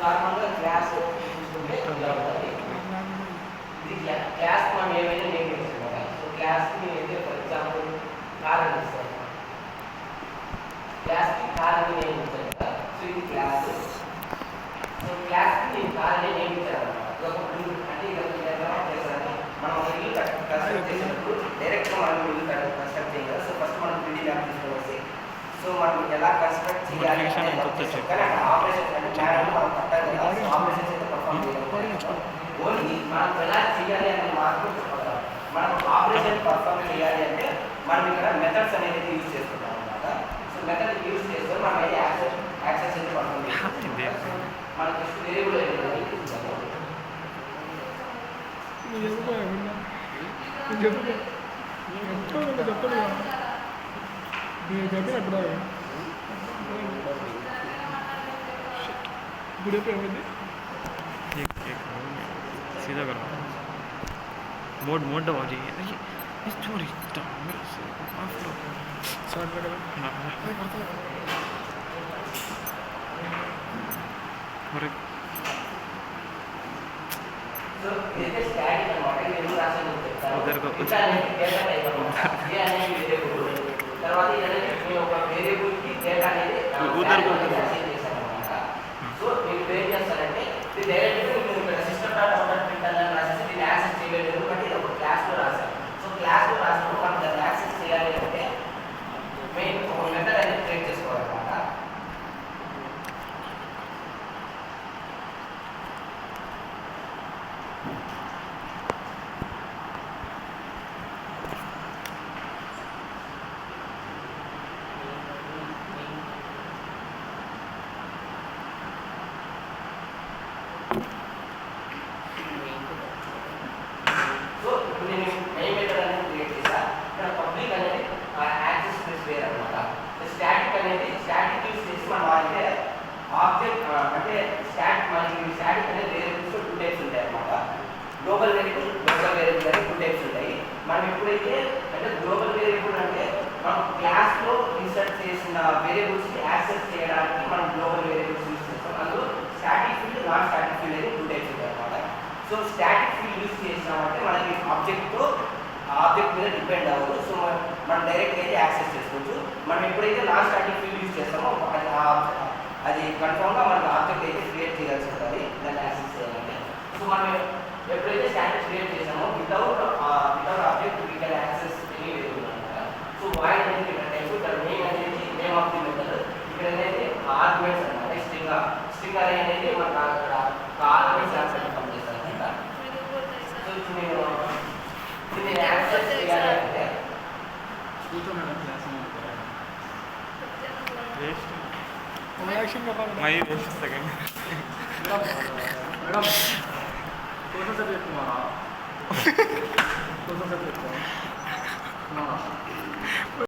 నార్మల్గా క్లాస్ చూసుకుంటే ఇలా ఉంటుంది. ఇది క్లాస్ మనం ఏమైనా నేమ్ ఇస్తాం కదా. సో క్లాస్కి నేనైతే ఫర్ ఎగ్జాంపుల్ కార్ అని ఇస్తాను. క్లాస్కి కార్ అని నేమ్ ఇస్తాను కదా. సో ఇది క్లాస్. సో క్లాస్కి నేను కార్ అని నేమ్ ఇచ్చాను అనమాట. అంటే మనం ఒక ఇల్లు కన్స్ట్రక్ట్ చేసినప్పుడు డైరెక్ట్గా మనం ఇల్లు కన్స్ట్రక్ట్ చేయాలి కదా. సో ఫస్ట్ మనం 3D మ్యాప్ తీసుకొని సో మనం ఎలా కన్స్ట్రక్ట్ చేయాలి కానీ అక్కడ ఆపరేషన్ అంటే ప్లాన్ మనం కట్టాలి కదా. సో ఆపరేషన్స్ అయితే పర్ఫామ్ చేయాలి. ఓన్లీ మనం ఎలా చేయాలి అనేది మాత్రం చెప్పగలం. మనం ఆపరేషన్ పర్ఫామ్ చేయాలి అంటే మనం ఇక్కడ మెథడ్స్ అనేది యూజ్ చేసుకుంటాం అనమాట. సో మెథడ్ యూజ్ చేసుకొని మనం అయితే యాక్సెస్ అయితే పర్ఫామ్ చేస్తాం. మనం జస్ట్ వేరియబుల్ అనేది తీసుకుంటాము. सीधा करो मोड मोड दबा दीजिए ये चोरी शॉर्ट कट और సో ఇది స్టాటిక్ అన్నమాట. ఇది ఎందుకు రాశాను చెప్తాను. తర్వాత ఇది ఒక వేరియబుల్ కి డేటా అనేది అసైన్ చేశాను అన్నమాట. సో మీరు ఏం చేస్తారంటే ఇది డైరెక్ట్గా మీరు ఇక్కడ సిస్టమ్ డాట్ అవుట్ ప్రింట్ అని రాసేసి దీన్ని యాక్సెస్ చేయలేదు. ఎందుకంటే ఇది ఒక క్లాస్లో రాశాను. సో క్లాస్లో రాసినప్పుడు మనం దాన్ని యాక్సెస్ చేయాలి అంటే మెయిన్ ఒక మెథడ్ అనేది క్రియేట్ చేసుకోవాలన్నమాట. సో ఇప్పుడు నేను మెయిన్ మెథడ్ అనేది క్రియేట్ చేశా. ఇక్కడ పబ్లిక్ అనేది యాక్సెస్ స్పేస్ వేర్ అనమాట. స్టాటిక్ అనేది స్టాటిక్ యూజ్ చేసి మనం అంటే ఆబ్జెక్ట్ అంటే మనకి స్టాటిక్ అనేది వేరియబుల్స్ 2 టైప్స్ ఉంటాయి అనమాట. గ్లోబల్ వేరియబుల్ లోకల్ వేరియబుల్ అని 2 టైప్స్ ఉంటాయి. మనం ఎప్పుడైతే అంటే గ్లోబల్ వేరియబుల్ అంటే మనం క్లాస్లో ఇన్సర్ట్ చేసిన వేరియబుల్స్ని యాక్సెస్ చేయడానికి మనం గ్లోబల్ వేరియబుల్స్ యూజ్ చేస్తాం. అందులో static field non static field అని 2 టైప్స్ ఉంటాయి అనమాట. సో స్టాటిక్ ఫీల్డ్ యూజ్ చేసినామంటే మనకి ఆబ్జెక్ట్ మీద డిపెండ్ అవ్వదు. సో మనం డైరెక్ట్గా అయితే యాక్సెస్ చేసుకోవచ్చు. మనం ఎప్పుడైతే నాన్ స్టాటిక్ ఫీల్డ్ యూజ్ చేస్తామో అది కన్ఫర్మ్గా మనకి ఆబ్జెక్ట్ అయితే క్రియేట్ చేయాల్సి ఉంటుంది దాన్ని యాక్సెస్ చేయాలంటే. సో మనం ఎప్పుడైతే స్టాటిక్ క్రియేట్ చేసామో without object we can access any variable అనమాట. సో వాయిడ్ అనేది ఇక్కడ టైప్ ఇక్కడ నేమ్ అనేది నేమ్ ఆఫ్ ది మెథడ్. ఇక్కడ అనేది ఆర్గ్యుమెంట్స్ అనమాట. స్ట్రింగ్ అరే అనేది మనకు అక్కడ ఆర్గ్యుమెంట్స్ యాక్సెస్ పనిచేస్తారు అనమాట. సో ఇప్పుడు నేను యాక్సెస్ చేయాలి అంటే मैं ही रेस्ट सेकंड मैडम कौन सा सब्जेक्ट तुम्हारा कौन सा सब्जेक्ट